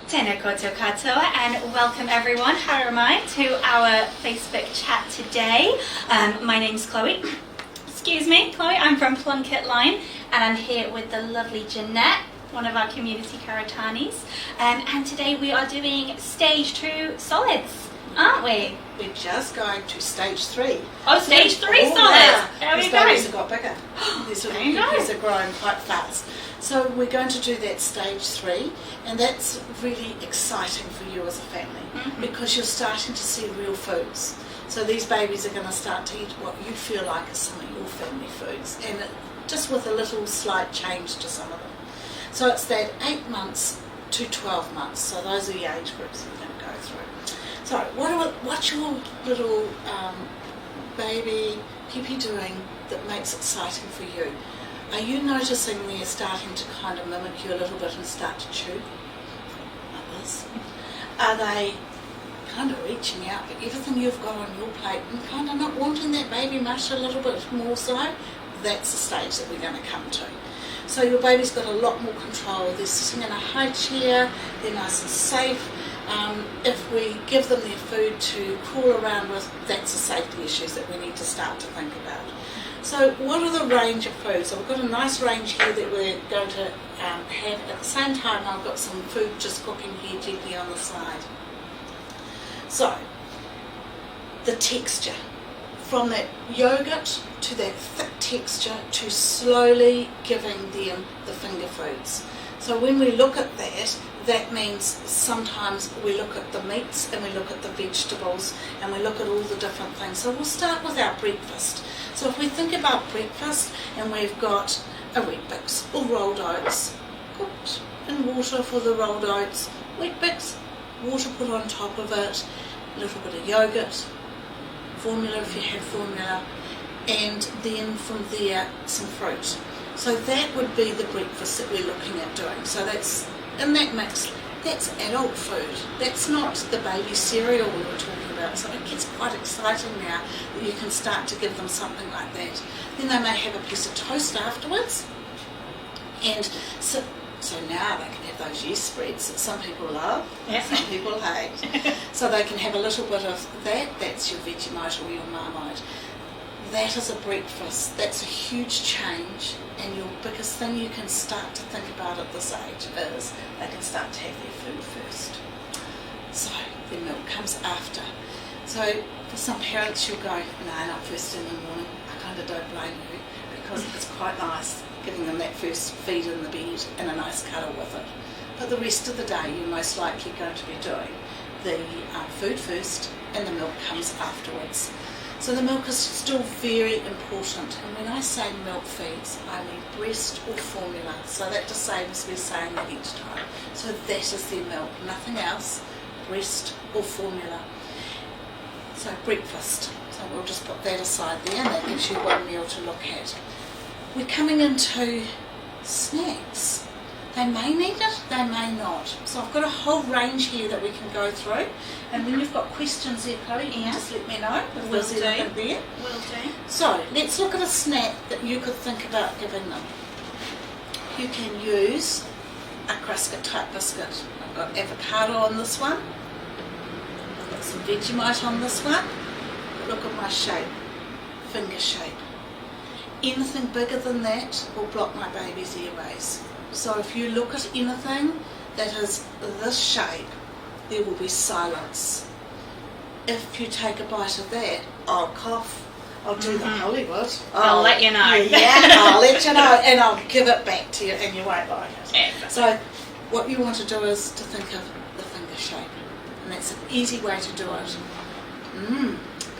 Tēnā koutou katoa and welcome everyone, haere to our Facebook chat today. My name's Chloe. Excuse me, Chloe. I'm from PlunketLine and I'm here with the lovely Jeanette, one of our community karatanis. And today we are doing stage 2 solids, aren't we? We're just going to stage 3. Oh, stage 3 solids. Yeah. There we These go. babies have got bigger. These little There you go. puppies are growing quite fast. So we're going to do that stage 3, and that's really exciting for you as a family because you're starting to see real foods. So these babies are going to start to eat what you feel like is some of your family foods, and just with a little slight change to some of them. So it's that 8 months to 12 months. So those are the age groups we're going to go through. So what's your little baby pee doing that makes it exciting for you? Are you noticing they're starting to kind of mimic you a little bit and start to chew like this? Are they kind of reaching out for everything you've got on your plate and kind of not wanting that baby mush a little bit more so? That's the stage that we're going to come to. So your baby's got a lot more control. They're sitting in a high chair, they're nice and safe. If we give them their food to crawl around with, that's the safety issues that we need to start to think about. So what are the range of foods? So we've got a nice range here that we're going to have. At the same time, I've got some food just cooking here gently on the side. So, the texture. From that yogurt to that thick texture to slowly giving them the finger foods. So when we look at that, that means sometimes we look at the meats and we look at the vegetables and we look at all the different things. So we'll start with our breakfast. So if we think about breakfast and we've got a Weet Bix or rolled oats, cooked in water for the rolled oats, Weet Bix, water put on top of it, a little bit of yogurt, formula if you have formula, and then from there some fruit. So that would be the breakfast that we're looking at doing. So that's, in that mix, that's adult food. That's not the baby cereal we were talking about. So it gets quite exciting now that you can start to give them something like that. Then they may have a piece of toast afterwards. And so now they can have those yeast spreads that some people love, some people hate. So they can have a little bit of that. That's your Vegemite or your Marmite. That is a breakfast. That's a huge change, and your biggest thing you can start to think about at this age is they can start to have their food first. So their milk comes after. So for some parents you'll go, no, not first in the morning. I kind of don't blame you because it's quite nice giving them that first feed in the bed and a nice cuddle with it. But the rest of the day you're most likely going to be doing the food first and the milk comes afterwards. So the milk is still very important, and when I say milk feeds, I mean breast or formula, so that just saves me saying that each time. So that is their milk, nothing else, breast or formula. So breakfast, so we'll just put that aside there, and that gives you one meal to look at. We're coming into snacks. They may need it, they may not. So I've got a whole range here that we can go through. And when you've got questions there, Chloe, you can just let me know if there's anything there. Will do. So let's look at a snack that you could think about giving them. You can use a Cruskit type biscuit. I've got avocado on this one. I've got some Vegemite on this one. Look at my shape, finger shape. Anything bigger than that will block my baby's airways. So if you look at anything that is this shape, there will be silence. If you take a bite of that, I'll cough, I'll do the Hollywood. I'll let you know. Yeah, I'll let you know, and I'll give it back to you, and you won't like it. Exactly. So what you want to do is to think of the finger shape, and that's an easy way to do it.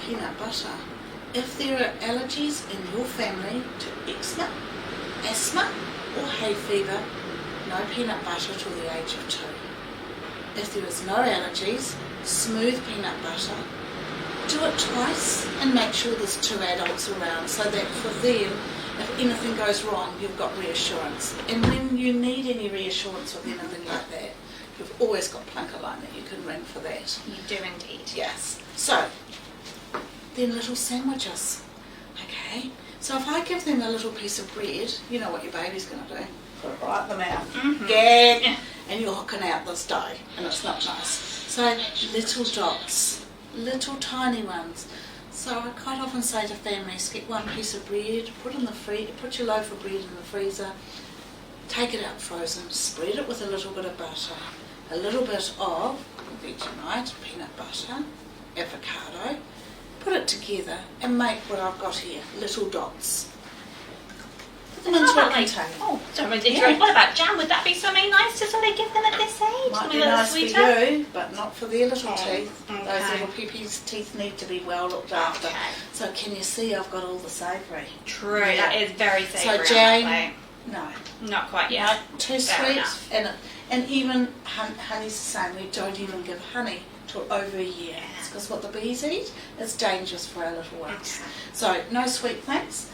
Peanut butter. If there are allergies in your family to eczema, asthma, or hay fever, no peanut butter till the age of 2. If there is no allergies, smooth peanut butter. Do it twice and make sure there's 2 adults around so that for them, if anything goes wrong, you've got reassurance. And when you need any reassurance or anything like that, you've always got PlunketLine that you can ring for that. You do indeed. Yes. So, then little sandwiches. Okay. So if I give them a little piece of bread, you know what your baby's going to do. Put it right in the mouth. Gag. and you're hooking out this dough, and it's not nice. So little dots, little tiny ones. So I quite often say to families, get one piece of bread, put your loaf of bread in the freezer, take it out frozen, spread it with a little bit of butter, a little bit of Vegemite, peanut butter, avocado, put it together and make what I've got here, little dots. Put them into a container. Oh, sorry, what about jam? Would that be something nice to sort of give them at this age? Might be Something a little nice sweeter? for you, but not for their little teeth. Okay. Those little Pepe's teeth need to be well looked after. Okay. So can you see I've got all the savoury? True, Yeah. that is very savoury. So Jane, no. Not quite yet. No, too Fair sweet. enough. And even honey's the same. We don't even give honey till over a year. Yeah. Because what the bees eat is dangerous for our little ones. Okay. So no sweet things.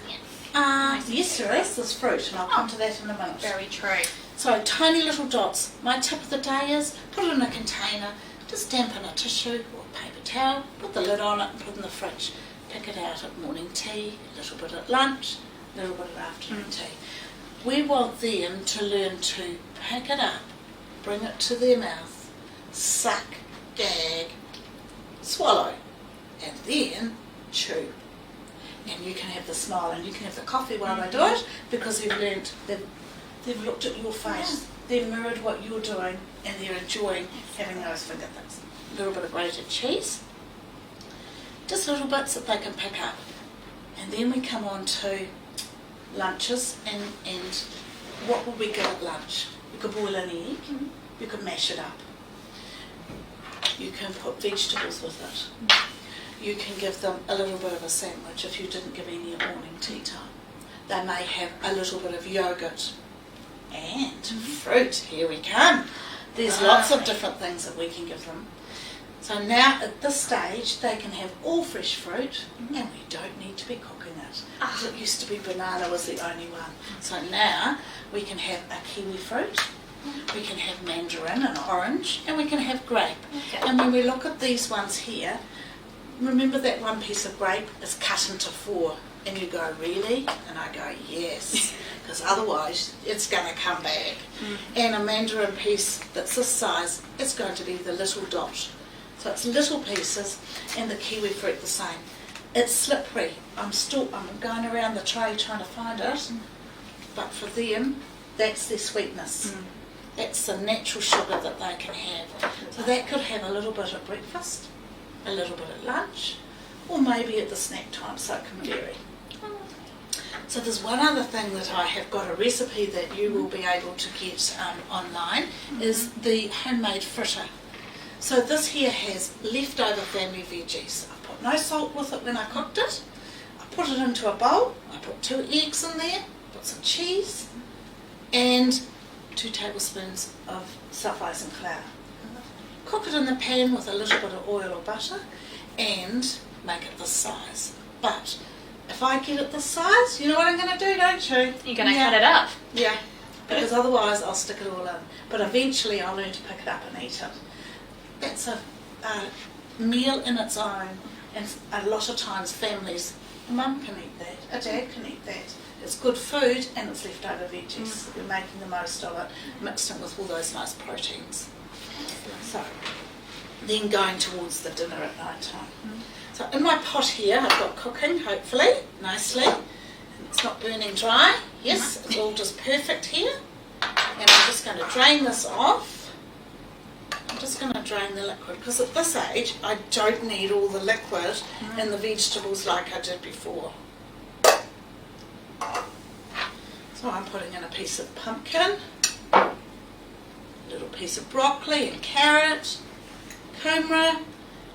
Yes, there is. There's fruit, and I'll come to that in a minute. Very true. So tiny little dots. My tip of the day is put it in a container, just damp in a tissue or paper towel, put the lid on it and put it in the fridge. Pick it out at morning tea, a little bit at lunch, a little bit at afternoon tea. We want them to learn to pick it up, bring it to their mouth, suck, gag, swallow, and then chew. And you can have the smile and you can have the coffee while they do it, because they've looked at your face, they've mirrored what you're doing, and they're enjoying having those finger things. A little bit of grated cheese, just little bits that they can pick up. And then we come on to lunches, and what will we give at lunch? You could boil an egg, you could mash it up, you can put vegetables with it. You can give them a little bit of a sandwich if you didn't give any at morning tea time. They may have a little bit of yogurt and fruit. Here we come. There's lots of different things that we can give them. So now at this stage they can have all fresh fruit, and we don't need to be cooking it. Because it used to be banana was the only one. So now we can have a kiwi fruit, we can have mandarin and orange, and we can have grape. Okay. And when we look at these ones here, remember that one piece of grape is cut into 4, and you go, really? And I go, yes, because otherwise it's going to come back. And a mandarin piece that's this size, it's going to be the little dot. So it's little pieces, and the kiwi fruit the same. It's slippery. I'm going around the tray trying to find it, but for them, that's their sweetness. That's the natural sugar that they can have. So that could have a little bit at breakfast, a little bit at lunch, or maybe at the snack time, so it can vary. So there's one other thing that I have got a recipe that you will be able to get online, is the homemade fritter. So this here has leftover family veggies. I put no salt with it when I cooked it. I put it into a bowl, I put 2 eggs in there, put some cheese, and 2 tablespoons of self-rising flour. Cook it in the pan with a little bit of oil or butter and make it this size. But if I get it this size, you know what I'm going to do, don't you? You're going to cut it up. Yeah, because otherwise I'll stick it all in. But eventually I'll learn to pick it up and eat it. That's a meal in its own, and a lot of times families, a mum can eat that, a dad can eat that. It's good food and it's leftover veggies. We're making the most of it, mixed in with all those nice proteins. So, then going towards the dinner at night time. So in my pot here I've got cooking, hopefully, nicely. And it's not burning dry. Yes, it's all just perfect here. And I'm just going to drain this off. I'm just going to drain the liquid, because at this age I don't need all the liquid in the vegetables like I did before. So I'm putting in a piece of pumpkin, a little piece of broccoli and carrot, kumara,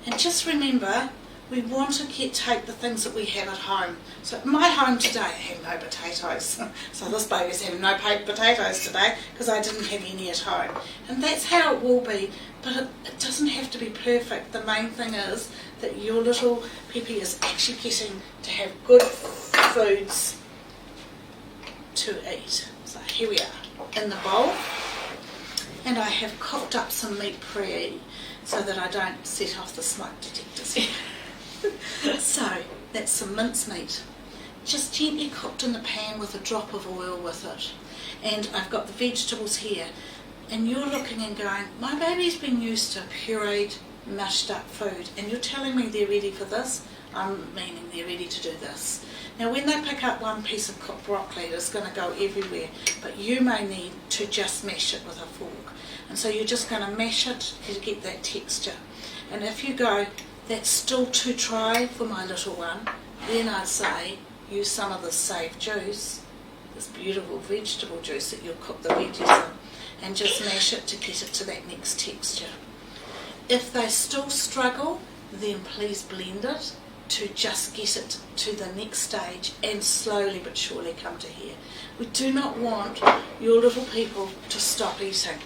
and just remember we want to take the things that we have at home. So in my home today I have no potatoes. So this baby's having no potatoes today because I didn't have any at home. And that's how it will be, but it doesn't have to be perfect. The main thing is that your little Pepe is actually getting to have good foods to eat. So here we are in the bowl, and I have cooked up some meat pre so that I don't set off the smoke detectors. So that's some mincemeat, just gently cooked in the pan with a drop of oil with it. And I've got the vegetables here. and you're looking and going, my baby's been used to pureed, mashed up food, and you're telling me they're ready for this, I'm meaning they're ready to do this. Now when they pick up one piece of cooked broccoli, it's going to go everywhere, but you may need to just mash it with a fork. And so you're just going to mash it to get that texture. And if you go, that's still too dry for my little one, then I'd say use some of the saved juice, this beautiful vegetable juice that you'll cook the veggies in, and just mash it to get it to that next texture. If they still struggle, then please blend it to just get it to the next stage and slowly but surely come to here. We do not want your little people to stop eating,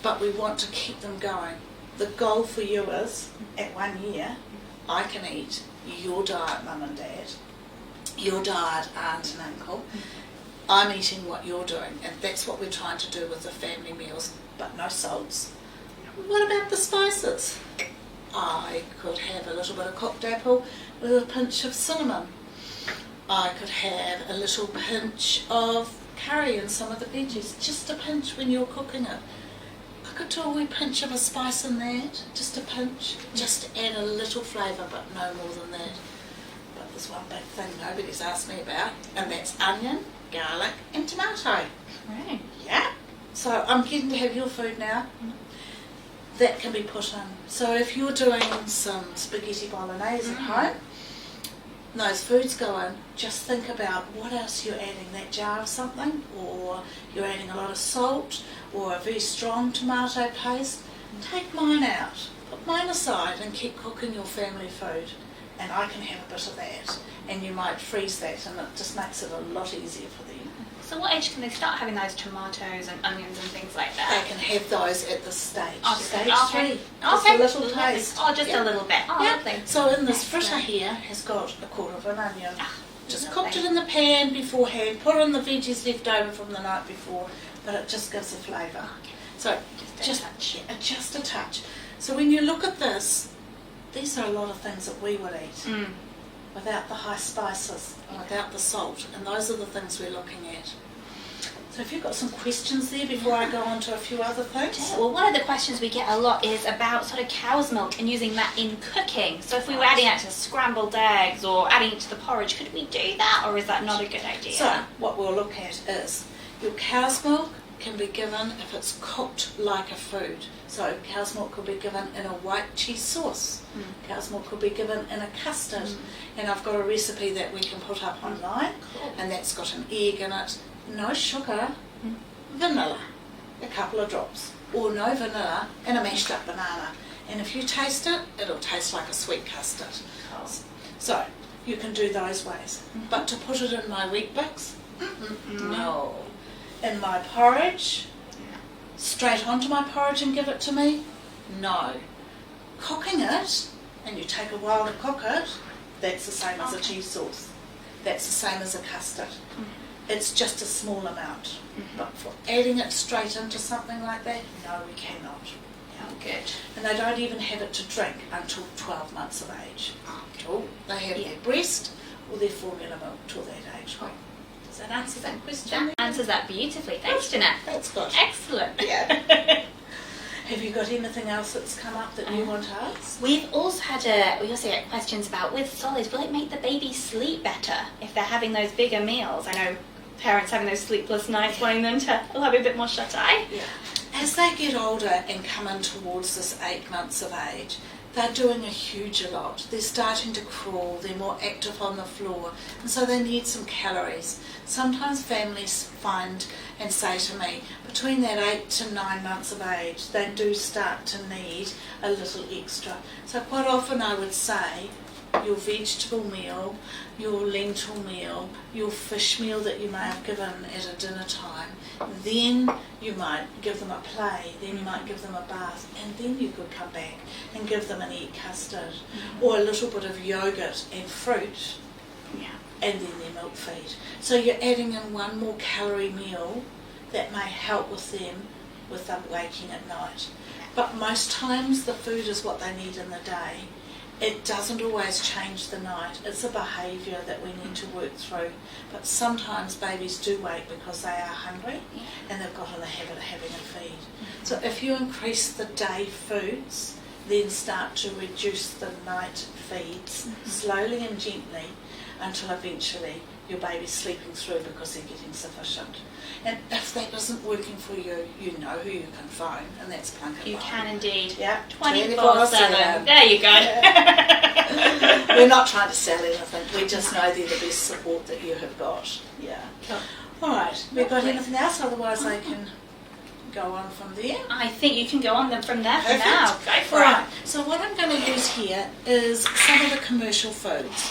but we want to keep them going. The goal for you is, at 1 year, I can eat your diet, mum and dad, your diet, aunt and uncle. I'm eating what you're doing, and that's what we're trying to do with the family meals, but no salts. What about the spices? I could have a little bit of cooked apple with a pinch of cinnamon. I could have a little pinch of curry in some of the veggies, just a pinch when you're cooking it. I could do a wee pinch of a spice in that, just a pinch, just to add a little flavour, but no more than that. But there's one big thing nobody's asked me about, and that's onion, garlic and tomato. Right. Yeah. So I'm getting to have your food now. That can be put in. So if you're doing some spaghetti bolognese at home, those foods go in, just think about what else you're adding, that jar of something, or you're adding a lot of salt, or a very strong tomato paste. Take mine out, put mine aside and keep cooking your family food, and I can have a bit of that, and you might freeze that, and it just makes it a lot easier for them. So what age can they start having those tomatoes and onions and things like that? They can have those at this stage. Okay. Stage Okay. 3. Just a little taste. Oh, just a little bit. Oh, Yeah. lovely. So in this Excellent. fritter here has got a quarter of an onion. Just lovely. cooked it in the pan beforehand, put in the veggies left over from the night before, but it just gives a flavour. So Just a touch. yeah, just a touch. So when you look at this, these are a lot of things that we would eat without the high spices, and without the salt, and those are the things we're looking at. So if you've got some questions there before I go on to a few other things. Yeah, well, one of the questions we get a lot is about sort of cow's milk and using that in cooking. So if we were adding that to scrambled eggs or adding it to the porridge, could we do that, or is that not a good idea? So what we'll look at is your cow's milk can be given if it's cooked like a food. So cow's milk could be given in a white cheese sauce. Cow's milk could be given in a custard. And I've got a recipe that we can put up online, Cool. and that's got an egg in it, no sugar, vanilla, a couple of drops, or no vanilla and a mashed up banana. And if you taste it, it'll taste like a sweet custard. So you can do those ways. But to put it in my wheat bix, no. In my porridge, straight onto my porridge and give it to me, no. Cooking it, and you take a while to cook it, that's the same as a cheese sauce. That's the same as a custard. It's just a small amount. But for adding it straight into something like that, no, we cannot. Oh, good. And they don't even have it to drink until 12 months of age. Oh, they have their breast or their formula milk till that age. Does that answer that question? That answers that beautifully. Thanks, Jeanette. That's good. Excellent. Yeah. Have you got anything else that's come up that you want to ask? We also get questions about, with solids, will it make the baby sleep better if they're having those bigger meals? I know parents having those sleepless nights wanting them to have a bit more shut eye. Yeah. As they get older and come in towards this 8 months of age, they're doing a huge lot. They're starting to crawl, they're more active on the floor, and so they need some calories. Sometimes families find and say to me, between that 8 to 9 months of age, they do start to need a little extra. So quite often I would say, your vegetable meal, your lentil meal, your fish meal that you may have given at a dinner time, then you might give them a play, then you might give them a bath, and then you could come back and give them an egg custard or a little bit of yogurt and fruit, and then their milk feed. So you're adding in one more calorie meal that may help with them waking at night. But most times the food is what they need in the day. It doesn't always change the night. It's a behaviour that we need to work through. But sometimes babies do wake because they are hungry and they've got in the habit of having a feed. So if you increase the day foods, then start to reduce the night feeds slowly and gently until eventually your baby's sleeping through because they're getting sufficient. And if that isn't working for you, you know who you can phone, and that's PlunketLine. You can indeed. Yeah, 24/7. There you go. We're not trying to sell anything. We just know they're the best support that you have got. Yeah. Cool. All right. We've got anything else? Otherwise, I can go on from there. I think you can go on them from there for Perfect. now. Go for Right. it. So what I'm going to use here is some of the commercial foods.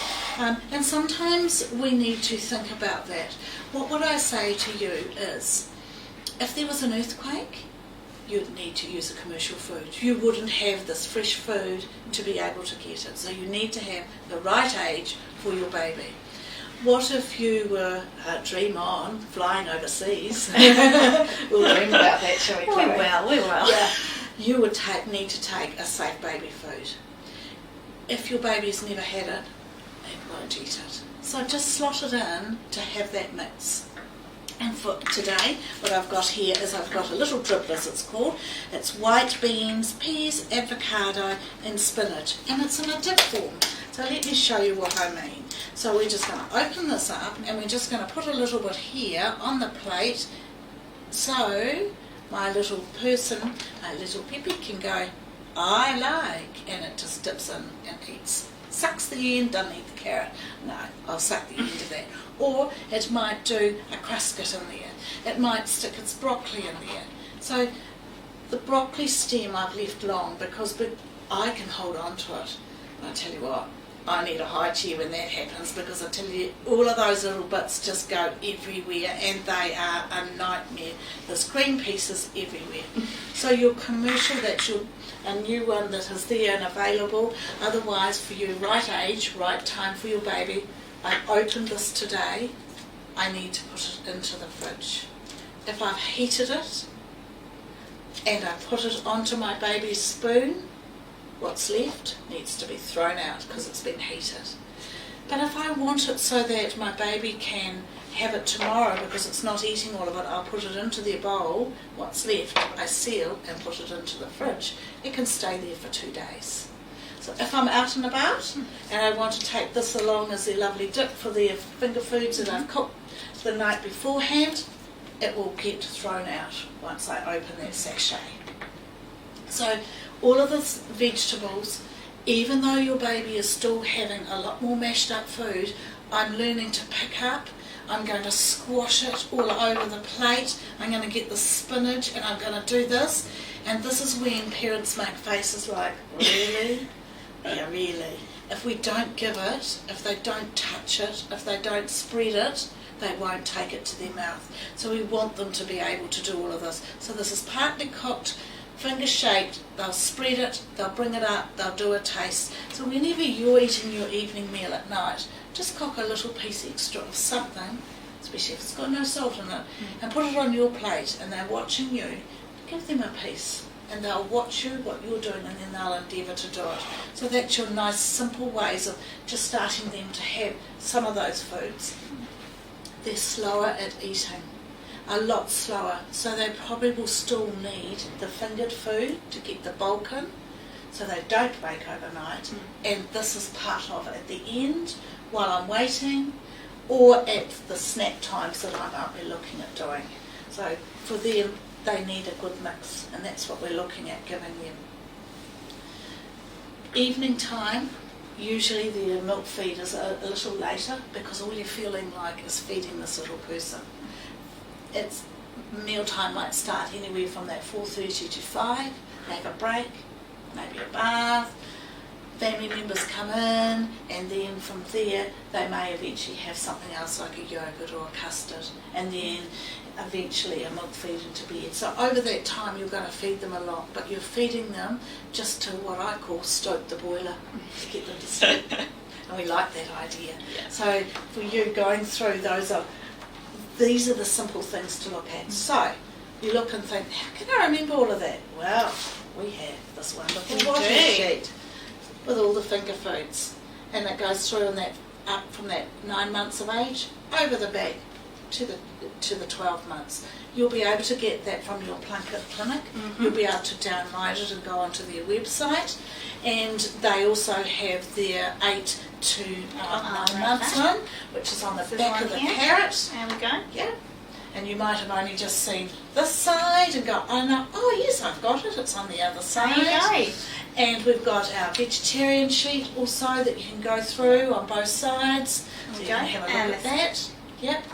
And sometimes we need to think about that. What would I say to you is, if there was an earthquake, you'd need to use a commercial food. You wouldn't have this fresh food to be able to get it. So you need to have the right age for your baby. What if you were, dream on, flying overseas? We'll dream about that, shall we, Chloe? We will. Yeah. You would need to take a safe baby food. If your baby's never had it, it won't eat it. So just slot it in to have that mix. And for today, what I've got here is I've got a little drip, as it's called. It's white beans, peas, avocado and spinach. And it's in a dip form. So let me show you what I mean. So we're just going to open this up and we're just going to put a little bit here on the plate. So my little person, my little Peppy can go, I like, and it just dips in and eats. Sucks the end, doesn't eat the carrot. No, I'll suck the end of that. Or it might do a crusket in there. It might stick its broccoli in there. So the broccoli stem I've left long because I can hold on to it. And I tell you what, I need a high chair when that happens because I tell you, all of those little bits just go everywhere and they are a nightmare. There's green pieces everywhere. So your commercial, that's a new one that is there and available. Otherwise, for your right age, right time for your baby, I opened this today, I need to put it into the fridge. If I've heated it and I put it onto my baby's spoon, what's left needs to be thrown out because it's been heated. But if I want it so that my baby can have it tomorrow because it's not eating all of it, I'll put it into their bowl. What's left, I seal and put it into the fridge. It can stay there for 2 days. So if I'm out and about and I want to take this along as their lovely dip for their finger foods that I've cooked the night beforehand, it will get thrown out once I open that sachet. So all of the vegetables, even though your baby is still having a lot more mashed up food, I'm learning to pick up. I'm going to squash it all over the plate. I'm going to get the spinach and I'm going to do this. And this is when parents make faces like, really? Yeah, really. If we don't give it, if they don't touch it, if they don't spread it, they won't take it to their mouth. So we want them to be able to do all of this. So this is partly cooked, finger shaped, they'll spread it, they'll bring it up, they'll do a taste. So whenever you're eating your evening meal at night, just cook a little piece extra of something, especially if it's got no salt in it, and put it on your plate and they're watching you. Give them a piece and they'll watch you, what you're doing, and then they'll endeavour to do it. So that's your nice simple ways of just starting them to have some of those foods. They're slower at eating, a lot slower, so they probably will still need the fingered food to get the bulk in, so they don't bake overnight. And this is part of it at the end, while I'm waiting, or at the snack times that I might be looking at doing. So for them, they need a good mix, and that's what we're looking at giving them. Evening time, usually the milk feed is a little later because all you're feeling like is feeding this little person. It's mealtime might start anywhere from that 4:30 to 5. They have a break, maybe a bath. Family members come in, and then from there they may eventually have something else like a yogurt or a custard, and then eventually a milk feed into bed. So over that time you're going to feed them a lot, but you're feeding them just to what I call stoke the boiler to get them to sleep. And we like that idea. Yeah. So for you going through these are the simple things to look at. So you look and think, how can I remember all of that? Well, we have this wonderful water sheet. with all the finger foods, and it goes through on that up from that 9 months of age over the back to the 12 months. You'll be able to get that from your Plunket clinic. You'll be able to download it and go onto their website, and they also have their 8 to 9 months one, which is on the back of the carrot. There we go. Yeah. And you might have only just seen this side and go, oh no, oh yes, I've got it, it's on the other side. There you go. And we've got our vegetarian sheet also that you can go through on both sides. So you can have a look at that. Yep.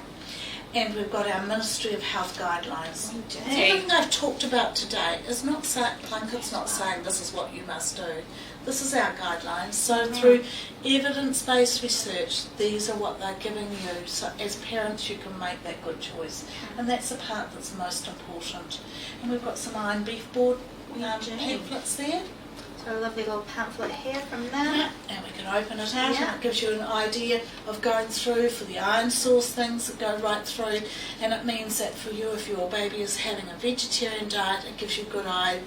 And we've got our Ministry of Health guidelines. We do. So everything I've talked about today is not Plunket's not saying this is what you must do. This is our guidelines. So through evidence-based research, these are what they're giving you. So as parents, you can make that good choice. And that's the part that's most important. And we've got some iron beef board pamphlets there. So a lovely little pamphlet here from that. And we can open it out and it gives you an idea of going through for the iron source things that go right through, and it means that for you, if your baby is having a vegetarian diet, it gives you good eye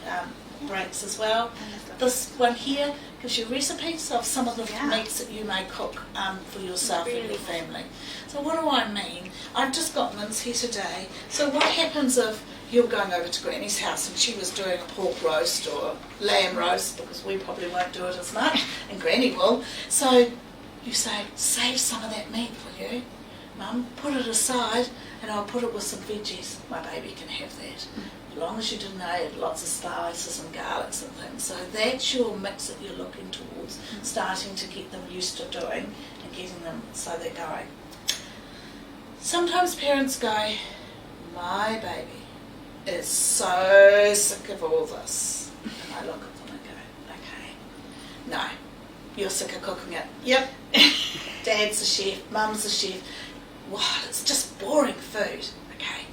breaks as well. This one here gives you recipes of some of the meats that you may cook for yourself and your family. So what do I mean? I've just got mince here today. So what happens if you're going over to Granny's house and she was doing a pork roast or lamb roast, because we probably won't do it as much, and Granny will. So you say, save some of that meat, will you, Mum? Put it aside and I'll put it with some veggies. My baby can have that. As long as you didn't add lots of spices and garlics and things. So that's your mix that you're looking towards, starting to get them used to doing and getting them so they're going. Sometimes parents go, my baby is so sick of all this. And I look at them and go, okay, no, you're sick of cooking it. Yep. Dad's a chef, Mum's a chef. Wow, it's just boring food. Okay.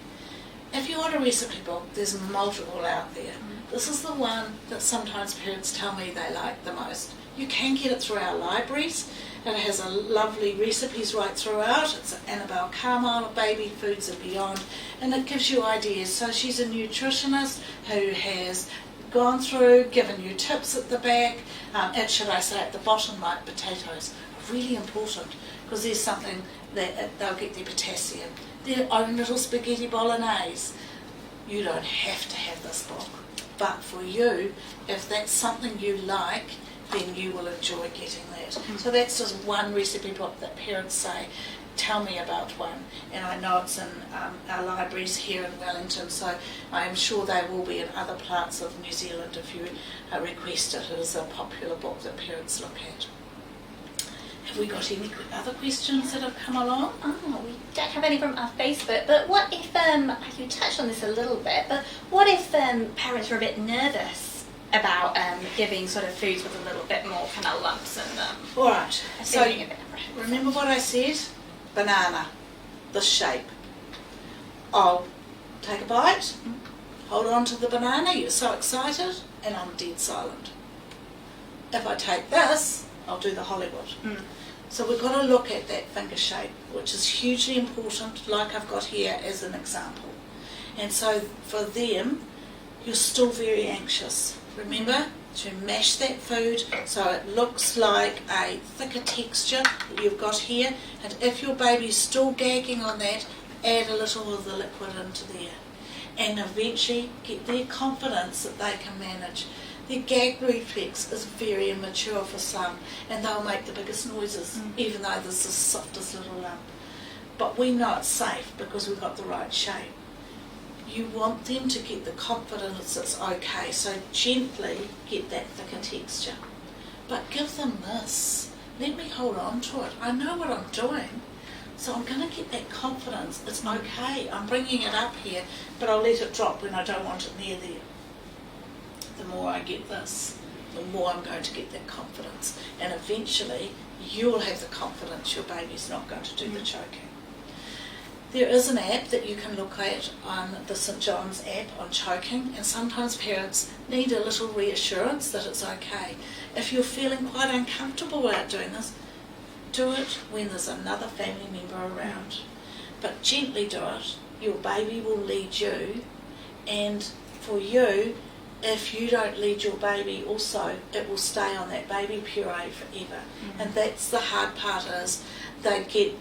If you want a recipe book, there's multiple out there. This is the one that sometimes parents tell me they like the most. You can get it through our libraries. It has a lovely recipes right throughout. It's Annabelle Carmel, Baby Foods and Beyond, and it gives you ideas. So she's a nutritionist who has gone through, given you tips at the back, should I say at the bottom, like potatoes. Really important, because there's something that they'll get their potassium. Their own little spaghetti bolognese. You don't have to have this book, but for you, if that's something you like, then you will enjoy getting that. So that's just one recipe book that parents say, tell me about one. And I know it's in our libraries here in Wellington, so I am sure they will be in other parts of New Zealand if you request it. It is a popular book that parents look at. Have we got any other questions that have come along? Oh, we don't have any from our Facebook, but what if, you touched on this a little bit, but what if parents are a bit nervous about giving sort of foods with a little bit more kind of lumps in them? All right, so A bit remember what I said? Banana, this shape. I'll take a bite, hold on to the banana, you're so excited, and I'm dead silent. If I take this, I'll do the Hollywood. So we've got to look at that finger shape, which is hugely important, like I've got here as an example. And so for them, you're still very anxious. Remember to mash that food so it looks like a thicker texture that you've got here. And if your baby's still gagging on that, add a little of the liquid into there. And eventually get their confidence that they can manage. Their gag reflex is very immature for some, and they'll make the biggest noises, even though there's the softest little lump. But we know it's safe because we've got the right shape. You want them to get the confidence it's okay, so gently get that thicker texture. But give them this. Let me hold on to it. I know what I'm doing, so I'm going to get that confidence. It's okay. I'm bringing it up here, but I'll let it drop when I don't want it near there. The more I get this, the more I'm going to get that confidence. And eventually, you'll have the confidence your baby's not going to do the choking. There is an app that you can look at on the St John's app on choking, and sometimes parents need a little reassurance that it's okay. If you're feeling quite uncomfortable about doing this, do it when there's another family member around. But gently do it. Your baby will lead you, and for you, if you don't lead your baby also, it will stay on that baby puree forever. And that's the hard part, is they get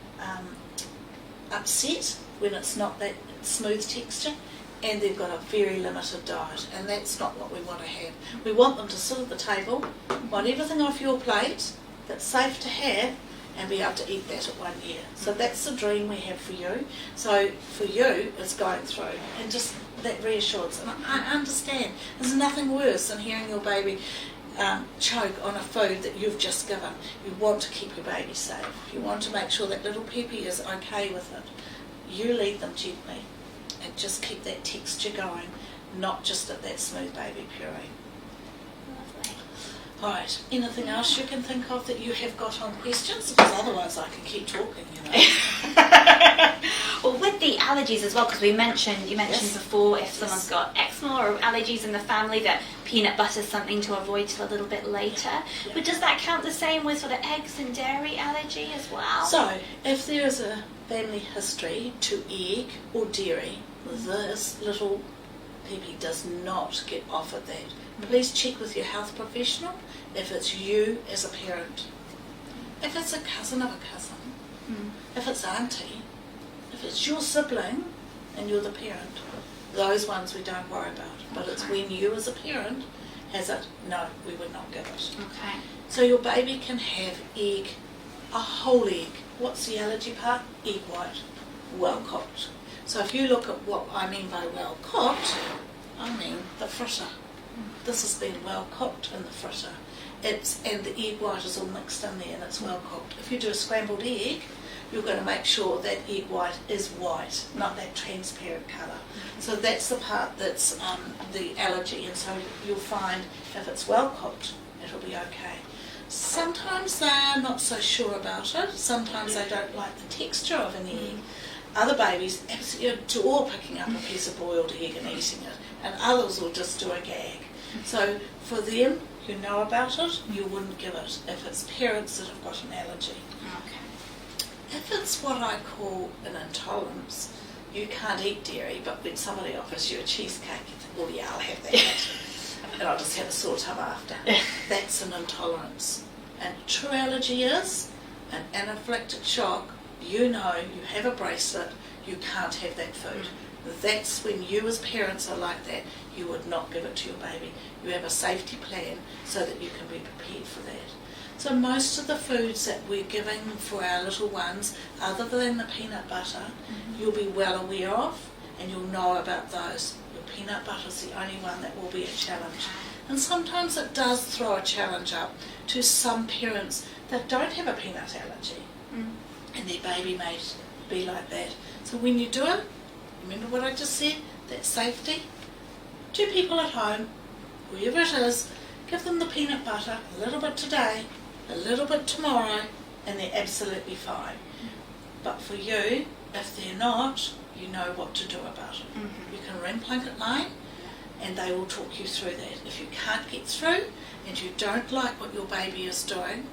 upset when it's not that smooth texture, and they've got a very limited diet, and that's not what we want to have. We want them to sit at the table, want everything off your plate that's safe to have, and be able to eat that at 1 year. So that's the dream we have for you. So for you, it's going through, and just that reassurance. And I understand, there's nothing worse than hearing your baby choke on a food that you've just given. You want to keep your baby safe. You want to make sure that little Peppy is okay with it. You lead them gently and just keep that texture going, not just at that smooth baby puree. Lovely. Right, anything else you can think of that you have got on questions? Because otherwise I can keep talking, you know. Well, with the allergies as well, because you mentioned Yes. before, if someone's got eczema or allergies in the family, that peanut butter is something to avoid till a little bit later. Yeah. But does that count the same with sort of eggs and dairy allergy as well? So, if there is a family history to egg or dairy, this little Peppy does not get offered that. Please check with your health professional if it's you as a parent. If it's a cousin of a cousin, if it's auntie, if it's your sibling and you're the parent, those ones we don't worry about. But it's when you as a parent has it, no, we would not give it. Okay. So your baby can have egg, a whole egg. What's the allergy part? Egg white, well cooked. So if you look at what I mean by well cooked, I mean the fritter. This has been well cooked in the fritter. And the egg white is all mixed in there and it's well cooked. If you do a scrambled egg, you're going to make sure that egg white is white, not that transparent colour. So that's the part that's the allergy, and so you'll find if it's well cooked, it'll be okay. Sometimes they're not so sure about it. Sometimes they don't like the texture of an egg. Other babies absolutely adore picking up a piece of boiled egg and eating it, and others will just do a gag. So for them, you know about it, you wouldn't give it if it's parents that have got an allergy. Okay. If it's what I call an intolerance, you can't eat dairy, but when somebody offers you a cheesecake, you think, oh yeah, I'll have that. And I'll just have a sore tub after. That's an intolerance. And true allergy is an anaphylactic shock. You know, you have a bracelet, you can't have that food. That's when you as parents are like that, you would not give it to your baby. You have a safety plan so that you can be prepared for that. So most of the foods that we're giving for our little ones, other than the peanut butter, you'll be well aware of and you'll know about those. Your peanut butter is the only one that will be a challenge. And sometimes it does throw a challenge up to some parents that don't have a peanut allergy. And their baby may be like that. So when you do it, remember what I just said, that safety. 2 people at home, whoever it is, give them the peanut butter, a little bit today, a little bit tomorrow, and they're absolutely fine. But for you, if they're not, you know what to do about it. You can ring PlunketLine and they will talk you through that. If you can't get through and you don't like what your baby is doing,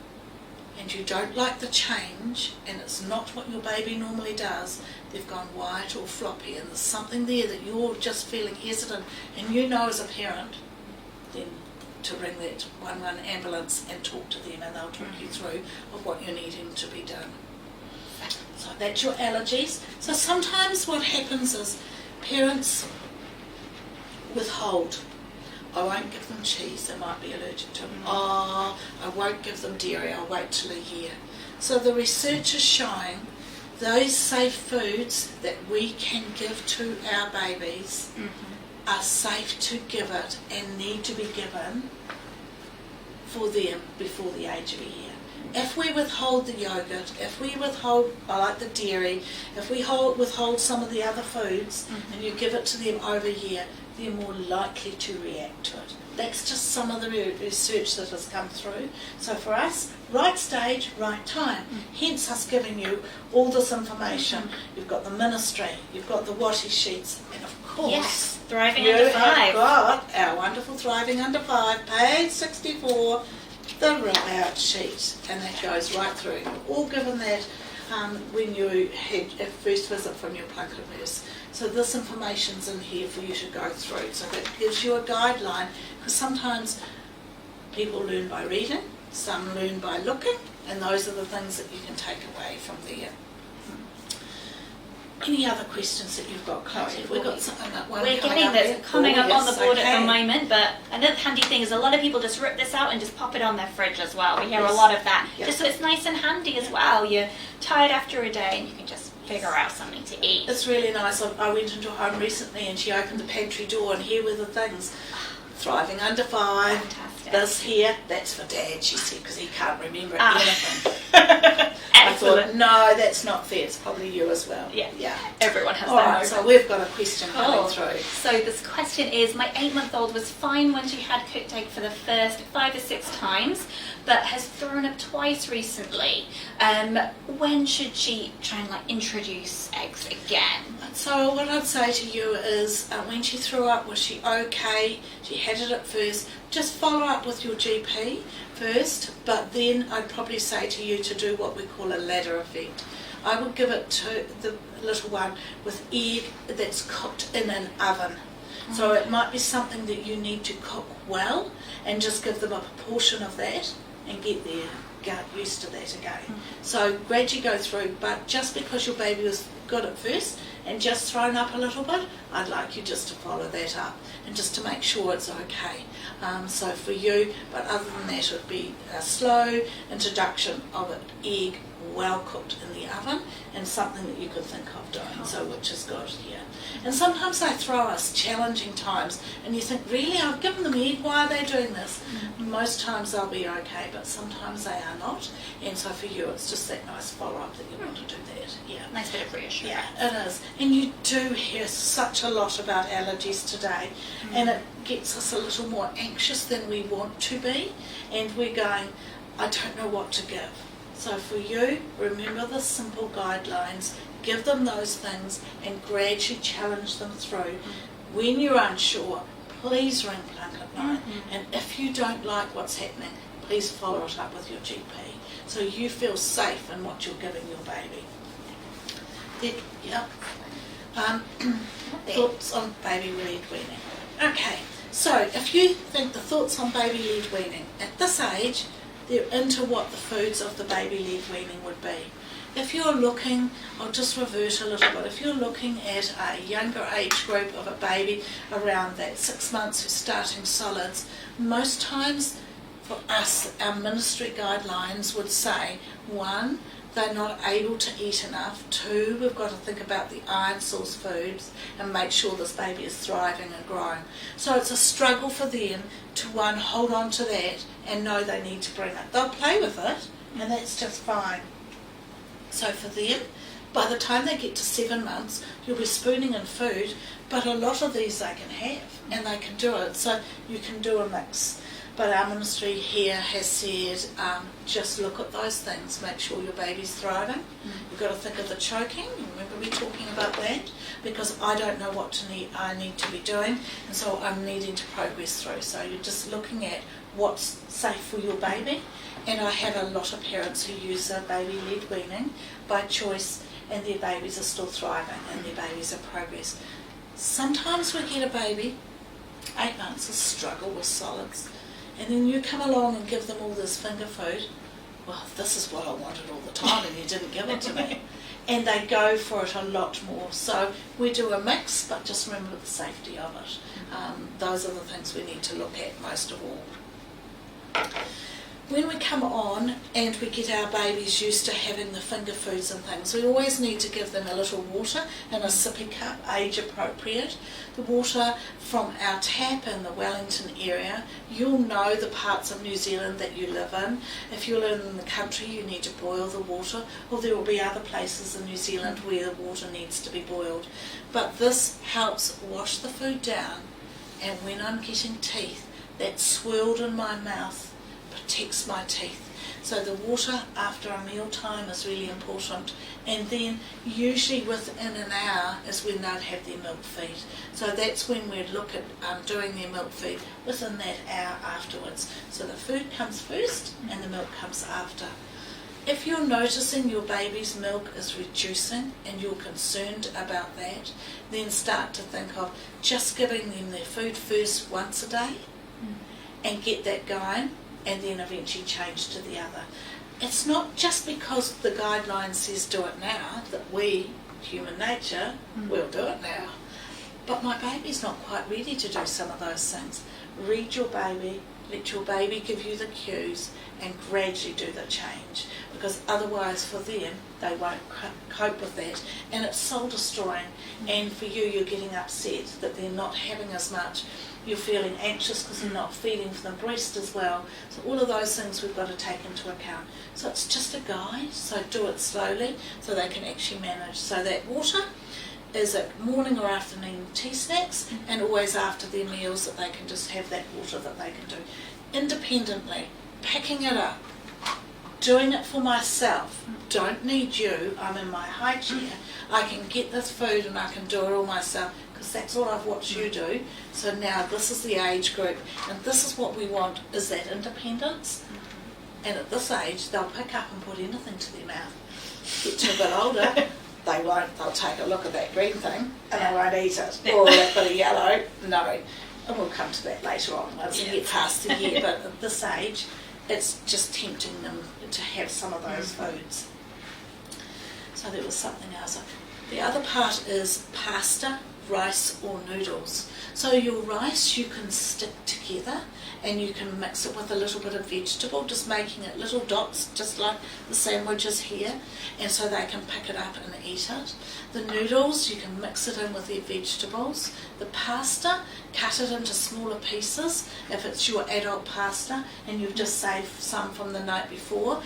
and you don't like the change, and it's not what your baby normally does, they've gone white or floppy, and there's something there that you're just feeling hesitant, and you know as a parent, then to ring that 111 ambulance and talk to them, and they'll talk you through of what you're needing to be done. So that's your allergies. So sometimes what happens is parents withhold. I won't give them cheese, they might be allergic to it. Oh, I won't give them dairy, I'll wait till a year. So the research is showing those safe foods that we can give to our babies are safe to give it and need to be given for them before the age of a year. If we withhold the yogurt, if we withhold, I like the dairy, if we withhold some of the other foods and you give it to them over a year, they're more likely to react to it. That's just some of the research that has come through. So for us, right stage, right time. Hence us giving you all this information. You've got the ministry, you've got the Watty sheets, and of course, Yes, Thriving you Under have 5. got our wonderful Thriving Under 5, page 64, the rip-out sheet, and that goes right through. You're all given that when you had a first visit from your Plunket nurse. So this information's in here for you to go through. So that gives you a guideline, because sometimes people learn by reading, some learn by looking, and those are the things that you can take away from there. Any other questions that you've got, Chloe? We've got something that one We're coming up getting there. this coming up on the board okay. at the moment, but another handy thing is a lot of people just rip this out and just pop it on their fridge as well. We hear Yes. a lot of that. Yep. Just so it's nice and handy as well. You're tired after a day and you can just figure out something to eat. It's really nice. I went into her home recently and she opened the pantry door and here were the things. Thriving Under 5. Fantastic. This here, that's for Dad, she said, because he can't remember anything. I thought, Excellent. no, that's not fair. It's probably you as well. Yeah. Everyone has All their right, moment. so we've got a question coming Cool. through. So this question is, my 8-month-old was fine when she had cooked egg for the first 5 or 6 times, but has thrown up twice recently. When should she try and introduce eggs again? So what I'd say to you is, when she threw up, was she okay? She had it at first. Just follow up with your GP first, but then I'd probably say to you to do what we call a ladder effect. I would give it to the little one with egg that's cooked in an oven. So it might be something that you need to cook well and just give them a proportion of that and get used to that again. So gradually go through, but just because your baby was good at first and just thrown up a little bit, I'd like you just to follow that up and just to make sure it's okay. So for you, but other than that, it would be a slow introduction of an egg well cooked in the oven and something that you could think of doing, so which is good, yeah. And sometimes they throw us challenging times and you think, really, I've given them egg, why are they doing this? Most times they'll be okay, but sometimes they are not, and so for you it's just that nice follow-up that you want to do that, yeah. Nice bit of reassurance. Yeah, it is. And you do hear such a lot about allergies today, and it gets us a little more anxious than we want to be, and we're going, I don't know what to give. So for you, remember the simple guidelines, give them those things, and gradually challenge them through. When you're unsure, please ring PlunketLine, and if you don't like what's happening, please follow it up with your GP, so you feel safe in what you're giving your baby. Thoughts on baby-led weaning. Okay, so if you think the thoughts on baby-led weaning, at this age, they're into what the foods of the baby-led weaning would be. If you're looking, I'll just revert a little bit, if you're looking at a younger age group of a baby around that 6 months who's starting solids, most times for us, our ministry guidelines would say, 1, they're not able to eat enough. 2, we've got to think about the iron source foods and make sure this baby is thriving and growing. So it's a struggle for them to, 1, hold on to that and know they need to bring it. They'll play with it and that's just fine. So for them, by the time they get to 7 months, you'll be spooning in food, but a lot of these they can have and they can do it. So you can do a mix. But our ministry here has said, just look at those things, make sure your baby's thriving. You've got to think of the choking, remember we're talking about that, because I don't know what I need to be doing, and so I'm needing to progress through. So you're just looking at what's safe for your baby, and I have a lot of parents who use their baby-led weaning by choice, and their babies are still thriving, and their babies are progress. Sometimes we get a baby, 8 months, a struggle with solids, and then you come along and give them all this finger food. Well, this is what I wanted all the time and you didn't give it to me. And they go for it a lot more. So we do a mix, but just remember the safety of it. Those are the things we need to look at most of all. When we come on and we get our babies used to having the finger foods and things, we always need to give them a little water in a sippy cup, age appropriate. The water from our tap in the Wellington area, you'll know the parts of New Zealand that you live in. If you live in the country, you need to boil the water, or there will be other places in New Zealand where the water needs to be boiled. But this helps wash the food down, and when I'm getting teeth, that swirled in my mouth protects my teeth. So the water after a meal time is really important, and then usually within an hour is when they'd have their milk feed. So that's when we'd look at doing their milk feed within that hour afterwards. So the food comes first and the milk comes after. If you're noticing your baby's milk is reducing and you're concerned about that, then start to think of just giving them their food first once a day and get that going, and then eventually change to the other. It's not just because the guideline says do it now that we, human nature, will do it now. But my baby's not quite ready to do some of those things. Read your baby, let your baby give you the cues, and gradually do the change, because otherwise for them they won't cope with that, and it's soul destroying. And for you, you're getting upset that they're not having as much. You're feeling anxious because they're not feeding from the breast as well. So all of those things we've got to take into account. So it's just a guide, so do it slowly so they can actually manage. So that water is at morning or afternoon tea snacks, and always after their meals that they can just have that water that they can do independently. Picking it up, doing it for myself, don't need you, I'm in my high chair, I can get this food and I can do it all myself, because that's all I've watched you do. So now this is the age group, and this is what we want, is that independence. And at this age they'll pick up and put anything to their mouth. Get to a bit older, they won't, they'll take a look at that green thing and they won't eat it, or that bit of yellow, no. And we'll come to that later on once we get past the year, but at this age it's just tempting them to have some of those foods. So there was something else. The other part is pasta, rice or noodles. So your rice you can stick together and you can mix it with a little bit of vegetable, just making it little dots, just like the sandwiches here, and so they can pick it up and eat it. The noodles, you can mix it in with their vegetables. The pasta, cut it into smaller pieces if it's your adult pasta and you've just saved some from the night before.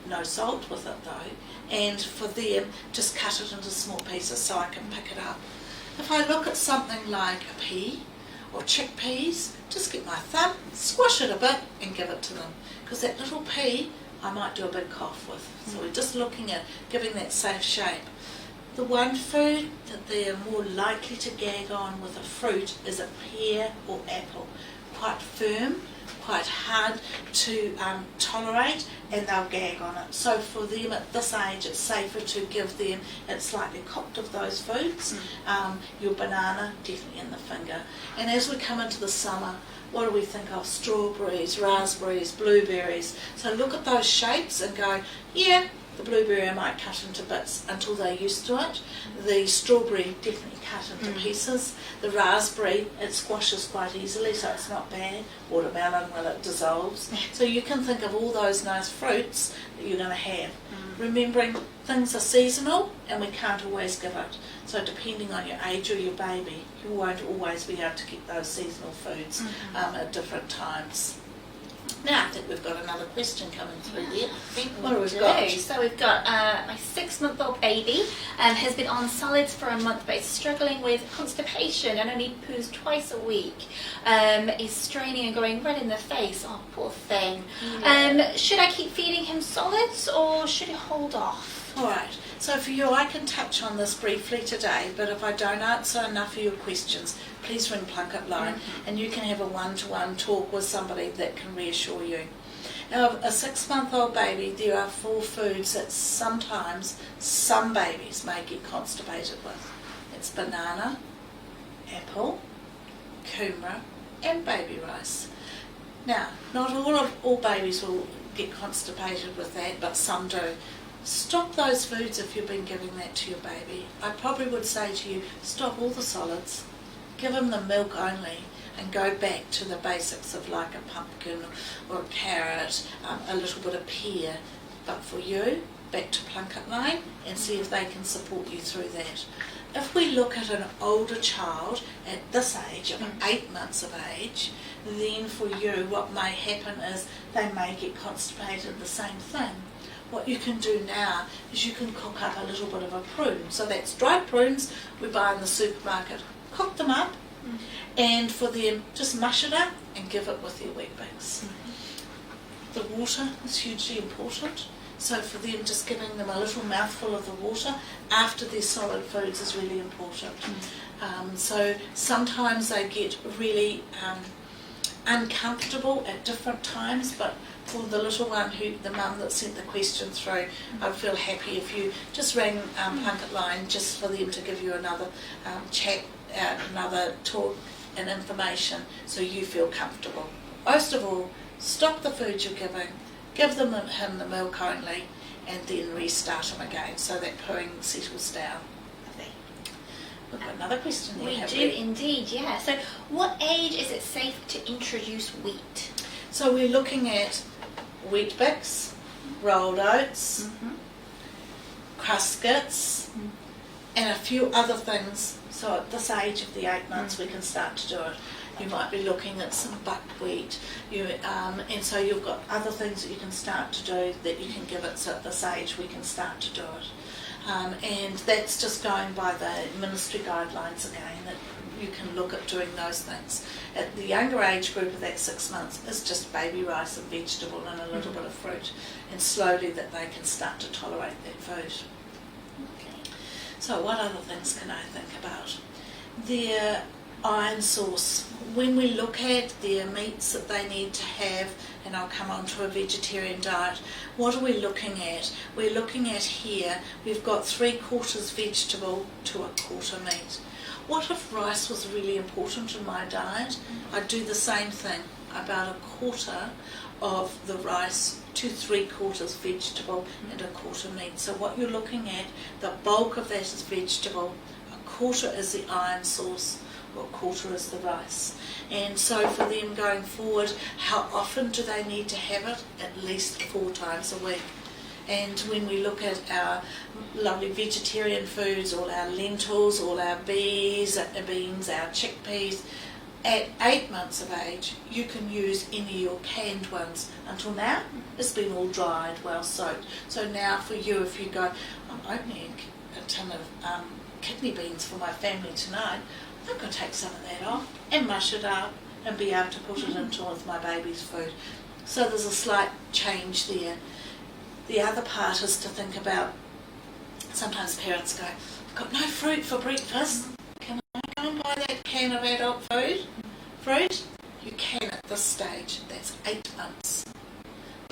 No salt with it though. And for them, just cut it into small pieces so I can pick it up. If I look at something like a pea or chickpeas, just get my thumb, squash it a bit and give it to them. Because that little pea, I might do a big cough with. So we're just looking at giving that safe shape. The one food that they are more likely to gag on with a fruit is a pear or apple. Quite firm, quite hard to tolerate, and they'll gag on it. So for them at this age, it's safer to give them it slightly cooked of those foods. Your banana, definitely in the finger. And as we come into the summer, what do we think of? Strawberries, raspberries, blueberries. So look at those shapes and go, yeah, the blueberry I might cut into bits until they're used to it. The strawberry definitely cut into pieces. The raspberry, it squashes quite easily, so it's not bad. Watermelon, well, it dissolves. So you can think of all those nice fruits that you're going to have. Remembering things are seasonal and we can't always give it. So depending on your age or your baby, you won't always be able to get those seasonal foods at different times. Now I think we've got another question coming through there. What have we got? So we've got my 6-month-old baby has been on solids for a month but is struggling with constipation and only poos twice a week. Is straining and going red in the face. Oh, poor thing. Should I keep feeding him solids or should he hold off? Alright, so for you I can touch on this briefly today, but if I don't answer enough of your questions, please ring PlunketLine and you can have a one-to-one talk with somebody that can reassure you. Now, a 6-month-old baby, there are 4 foods that sometimes some babies may get constipated with. It's banana, apple, kumara and baby rice. Now, not all babies will get constipated with that, but some do. Stop those foods if you've been giving that to your baby. I probably would say to you, stop all the solids, give them the milk only, and go back to the basics of like a pumpkin or a carrot, a little bit of pear. But for you, back to PlunketLine and see if they can support you through that. If we look at an older child at this age, of 8 months of age, then for you what may happen is they may get constipated, the same thing. What you can do now is you can cook up a little bit of a prune. So that's dried prunes we buy in the supermarket. Cook them up and for them just mush it up and give it with your Weet-Bix. The water is hugely important. So for them just giving them a little mouthful of the water after their solid foods is really important. So sometimes they get really uncomfortable at different times, but for the little one, the mum that sent the question through, I'd feel happy if you just rang PlunketLine just for them to give you another chat, another talk and information so you feel comfortable. Most of all, stop the food you're giving, give him the milk only, and then restart him again so that pooing settles down. Lovely. We've got another question there. We do indeed, yeah. So what age is it safe to introduce wheat? So we're looking at wheat bix, rolled oats, cruskets, and a few other things. So at this age of the 8 months we can start to do it. You might be looking at some buckwheat, and so you've got other things that you can start to do that you can give it. So at this age we can start to do it, and that's just going by the ministry guidelines again, that you can look at doing those things. At the younger age group of that 6 months, it's just baby rice and vegetable and a little bit of fruit, and slowly that they can start to tolerate that food. Okay. So what other things can I think about? Their iron source. When we look at their meats that they need to have, and I'll come on to a vegetarian diet, what are we looking at? We're looking at here, we've got 3/4 vegetable to 1/4 meat. What if rice was really important in my diet? I'd do the same thing, about 1/4 of the rice to 3/4 vegetable and 1/4 meat. So what you're looking at, the bulk of that is vegetable, 1/4 is the iron source, or 1/4 is the rice. And so for them going forward, how often do they need to have it? At least 4 times a week. And when we look at our lovely vegetarian foods, all our lentils, all our beans, our chickpeas, at 8 months of age, you can use any of your canned ones. Until now, it's been all dried, well soaked. So now for you, if you go, I'm opening a tin of kidney beans for my family tonight, I'm going to take some of that off and mush it up and be able to put it into with my baby's food. So there's a slight change there. The other part is to think about, sometimes parents go, I've got no fruit for breakfast. Can I go and buy that can of adult food? Fruit? You can at this stage. That's 8 months.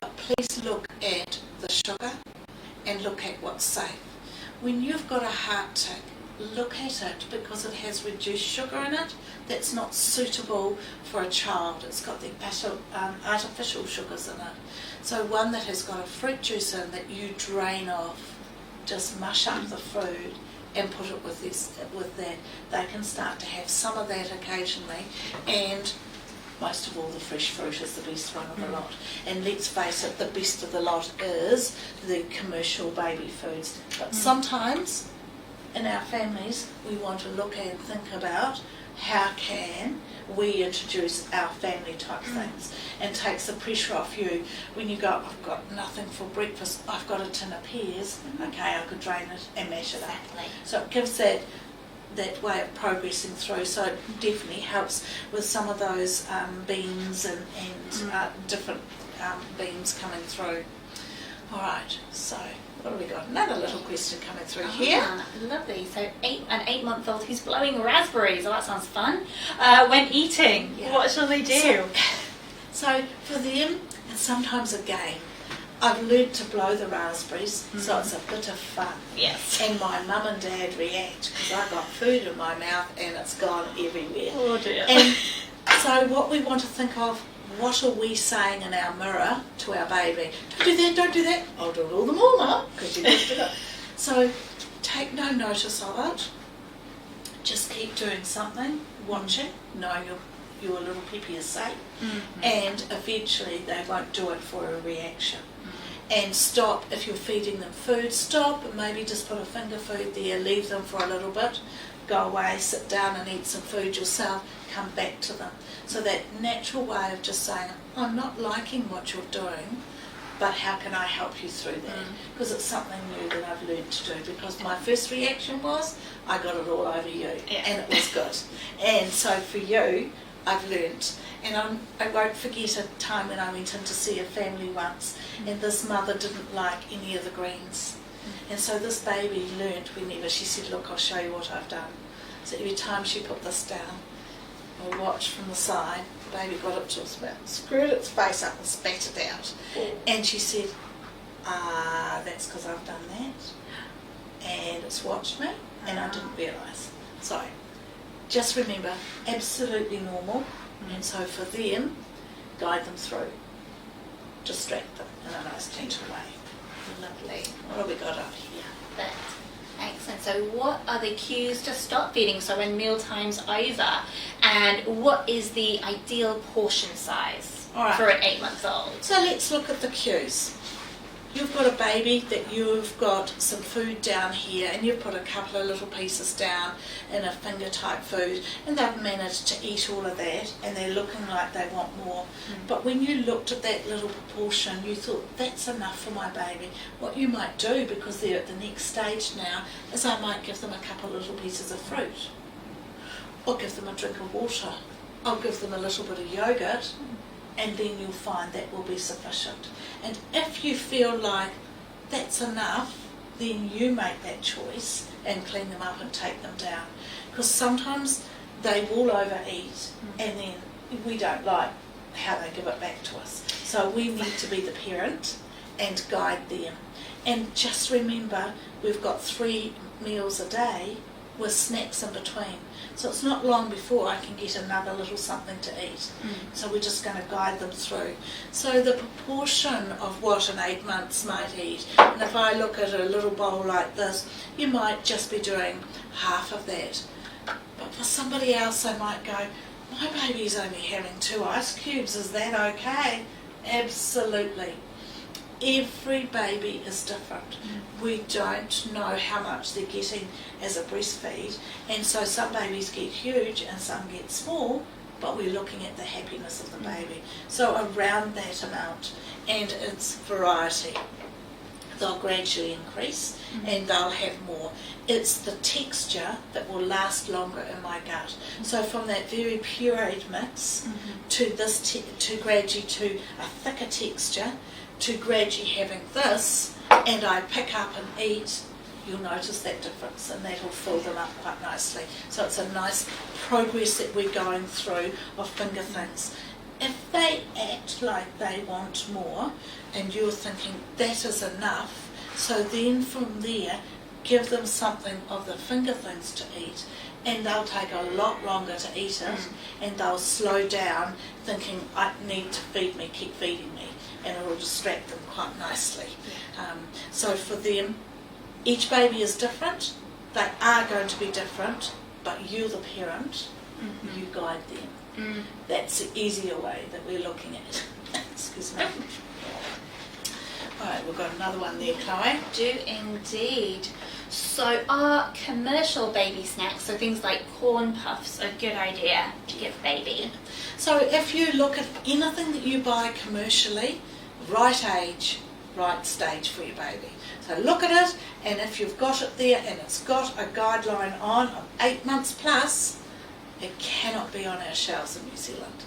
But please look at the sugar and look at what's safe. When you've got a heart tick, look at it because it has reduced sugar in it. That's not suitable for a child. It's got the artificial sugars in it. So one that has got a fruit juice in that you drain off, just mush up the food and put it with that. They can start to have some of that occasionally, and most of all the fresh fruit is the best one of the lot. And let's face it, the best of the lot is the commercial baby foods. But sometimes in our families we want to look and think about how can we introduce our family type things, and takes the pressure off you when you go, I've got nothing for breakfast, I've got a tin of pears, okay, I could drain it and mash it up. So it gives that way of progressing through. So it definitely helps with some of those beans and different beans coming through. Alright, so what have we got? Another little question coming through here. Lovely. So an 8-month-old who's blowing raspberries. Oh, that sounds fun. When eating, what shall they do? So for them, it's sometimes a game. I've learned to blow the raspberries, so it's a bit of fun. Yes. And my mum and dad react because I've got food in my mouth and it's gone everywhere. Oh dear. And so what we want to think of, what are we saying in our mirror to our baby? Don't do that, don't do that. I'll do it all the more, Mum, because you just did it. So take no notice of it. Just keep doing something, watching, know your little peppy is safe, and eventually they won't do it for a reaction. And stop, if you're feeding them food, stop and maybe just put a finger food there, leave them for a little bit, go away, sit down and eat some food yourself, come back to them. So that natural way of just saying, I'm not liking what you're doing, but how can I help you through that? Because it's something new that I've learned to do, because my first reaction was, I got it all over you, and it was good. And so for you, I've learnt, and I won't forget a time when I went in to see a family once, and this mother didn't like any of the greens. And so this baby learnt whenever she said, look, I'll show you what I've done. So every time she put this down, I watched from the side, The baby got up to its mouth, screwed its face up and spat it out. And she said, that's because I've done that. And it's watched me and I didn't realise. So, just remember, absolutely normal. And so for them, guide them through. Distract them in a nice, gentle way. Lovely. What have we got up here? That's excellent. So what are the cues to stop feeding? So when meal time's over, and what is the ideal portion size for an 8-month-old? So let's look at the cues. You've got a baby that you've got some food down here and you've put a couple of little pieces down in a finger type food and they've managed to eat all of that and they're looking like they want more. But when you looked at that little proportion you thought that's enough for my baby. What you might do, because they're at the next stage now, is I might give them a couple of little pieces of fruit or give them a drink of water. I'll give them a little bit of yogurt. And then you'll find that will be sufficient. And if you feel like that's enough, then you make that choice and clean them up and take them down. Because sometimes they will overeat and then we don't like how they give it back to us. So we need to be the parent and guide them. And just remember, we've got 3 meals a day with snacks in between. So it's not long before I can get another little something to eat. So we're just going to guide them through. So the proportion of what an 8 months might eat, and if I look at a little bowl like this, you might just be doing half of that. But for somebody else they might go, my baby's only having 2 ice cubes, is that okay? Absolutely. Every baby is different. We don't know how much they're getting as a breastfeed, and so some babies get huge and some get small, but we're looking at the happiness of the baby. So around that amount, and it's variety. They'll gradually increase and they'll have more. It's the texture that will last longer in my gut. So from that very pureed mix to this, to gradually to a thicker texture, to gradually having this, and I pick up and eat, you'll notice that difference and that'll fill them up quite nicely. So it's a nice progress that we're going through of finger things. If they act like they want more and you're thinking that is enough, so then from there give them something of the finger things to eat and they'll take a lot longer to eat it and they'll slow down thinking I need to feed me, keep feeding me, and it will distract them quite nicely. So for them, each baby is different, they are going to be different, but you're the parent, you guide them. That's the easier way that we're looking at. Excuse me. Alright, we've got another one there, Chloe. Do indeed. So are commercial baby snacks, so things like corn puffs, a good idea to give baby? So if you look at anything that you buy commercially, right age, right stage for your baby. So look at it, and if you've got it there and it's got a guideline on of 8 months plus, it cannot be on our shelves in New Zealand.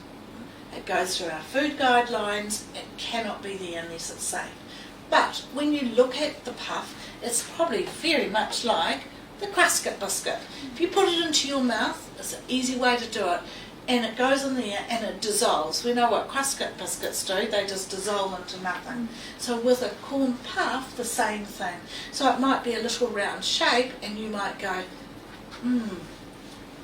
It goes through our food guidelines, it cannot be there unless it's safe. But when you look at the puff, it's probably very much like the Crusket biscuit. If you put it into your mouth, it's an easy way to do it, and it goes in there and it dissolves. We know what Crusket biscuits do, they just dissolve into nothing. So with a corn puff, the same thing. So it might be a little round shape and you might go,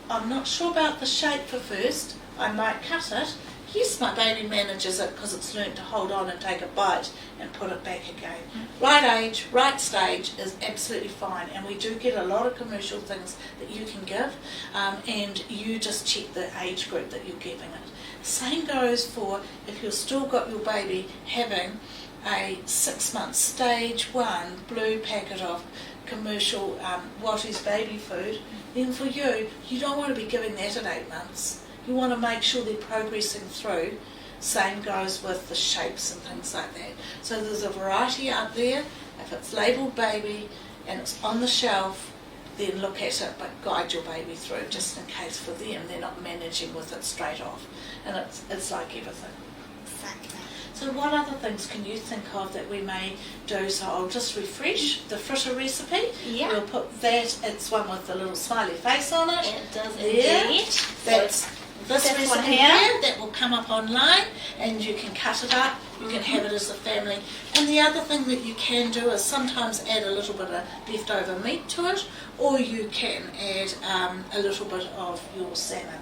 I'm not sure about the shape for first, I might cut it. Yes, my baby manages it because it's learnt to hold on and take a bite and put it back again. Right age, right stage is absolutely fine, and we do get a lot of commercial things that you can give, and you just check the age group that you're giving it. Same goes for if you've still got your baby having a 6-month stage 1 blue packet of commercial Watties baby food, then for you, you don't want to be giving that at 8 months. You want to make sure they're progressing through. Same goes with the shapes and things like that. So there's a variety out there. If it's labelled baby and it's on the shelf, then look at it, but guide your baby through, just in case for them they're not managing with it straight off. And it's like everything. Exactly. So what other things can you think of that we may do? So I'll just refresh the fritter recipe. Yeah. We'll put that, it's one with the little smiley face on it. It does there. indeed. That's this This one recipe here. here, that will come up online, and you can cut it up, you can have it as a family. And the other thing that you can do is sometimes add a little bit of leftover meat to it, or you can add a little bit of your salmon.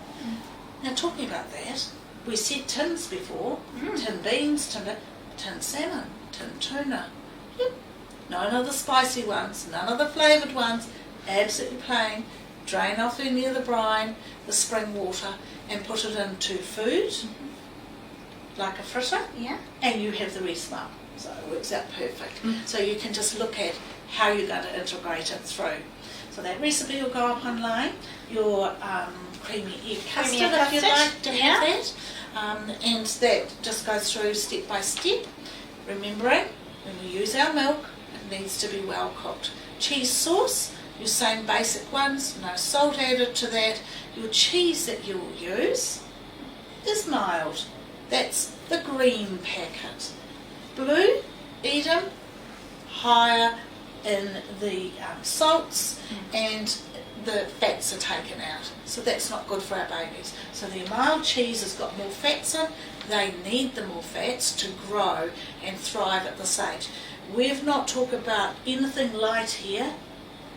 Now talking about that, we said tins before, tin beans, tin salmon, tin tuna. Yep. None of the spicy ones, none of the flavoured ones, absolutely plain. Drain off any of the brine, the spring water, and put it into food, like a fritter, and you have the rest up. So it works out perfect. So you can just look at how you're going to integrate it through. So that recipe will go up online. Your creamy egg custard, if you'd like to have that. And that just goes through step by step, remembering when we use our milk, it needs to be well cooked. Cheese sauce, your same basic ones, no salt added to that. Your cheese that you will use is mild. That's the green packet. Blue, Edam, higher in the salts, and the fats are taken out. So that's not good for our babies. So the mild cheese has got more fats in. They need the more fats to grow and thrive at this age. We've not talked about anything light here.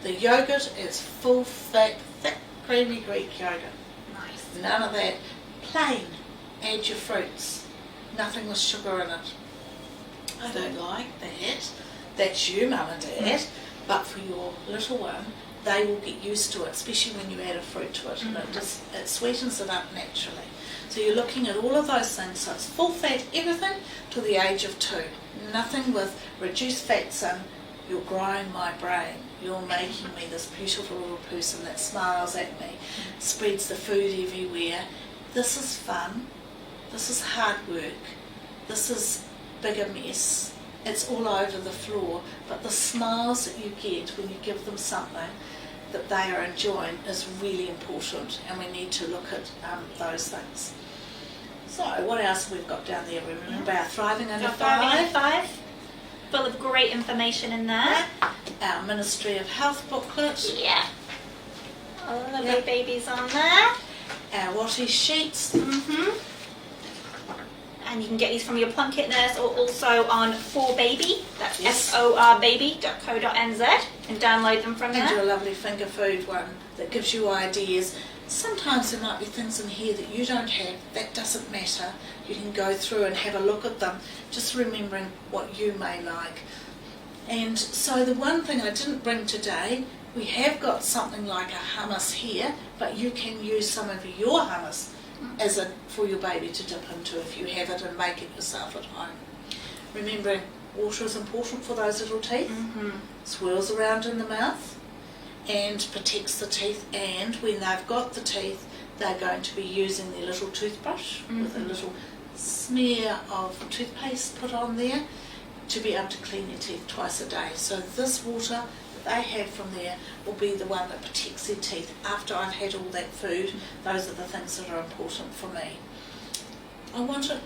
The yogurt is full fat, thick, creamy Greek yogurt. Nice. None of that. Plain. Add your fruits. Nothing with sugar in it. I don't like that. That's you, Mum and Dad. But for your little one, they will get used to it, especially when you add a fruit to it. And it sweetens it up naturally. So you're looking at all of those things. So it's full fat, everything, to the age of 2. Nothing with reduced fats in. You're growing my brain. You're making me this beautiful little person that smiles at me, spreads the food everywhere. This is fun. This is hard work. This is bigger mess. It's all over the floor. But the smiles that you get when you give them something that they are enjoying is really important, and we need to look at those things. So what else have we got down there? We remember our Thriving Under 5. Full of great information in there. Our Ministry of Health booklet. Yeah. All the lovely babies on there. Our Watty sheets. And you can get these from your Plunket nurse or also on 4Baby. That's Yes. forbaby.co.nz, and download them from And there. your lovely finger food one that gives you ideas. Sometimes there might be things in here that you don't have. That doesn't matter. You can go through and have a look at them, just remembering what you may like. And so the one thing I didn't bring today, we have got something like a hummus here, but you can use some of your hummus as for your baby to dip into if you have it, and make it yourself at home. Remembering water is important for those little teeth. Swirls around in the mouth and protects the teeth, and when they've got the teeth, they're going to be using their little toothbrush with a little smear of toothpaste put on there to be able to clean their teeth twice a day. So this water that they have from there will be the one that protects their teeth after I've had all that food. Those are the things that are important for me. I want it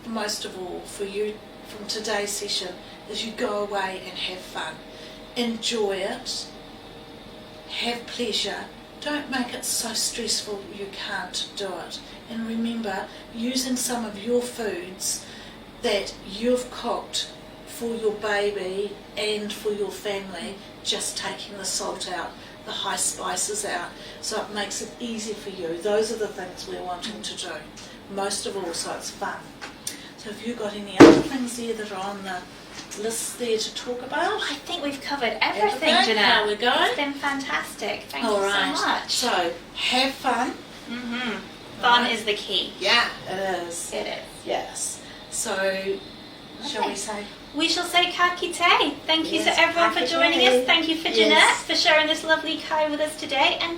most of all for you from today's session is you go away and have fun. Enjoy it. Have pleasure. Don't make it so stressful you can't do it. And remember, using some of your foods that you've cooked for your baby and for your family, just taking the salt out, the high spices out, so it makes it easy for you. Those are the things we're wanting to do, most of all, so it's fun. So have you got any other things there that are on the list there to talk about? I think we've covered everything, Jeanette. How we going? It's been fantastic. Thank you All so right. much. So have fun. Fun is the key. Yeah, it is. It is. Yes. So shall we say? We shall say ka kite. Thank you Yes, to everyone ka for joining kite. us. Thank you for Jeanette for sharing this lovely kai with us today. And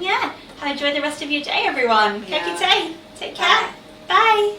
enjoy the rest of your day, everyone. Yeah. Ka kite. Take care. Bye.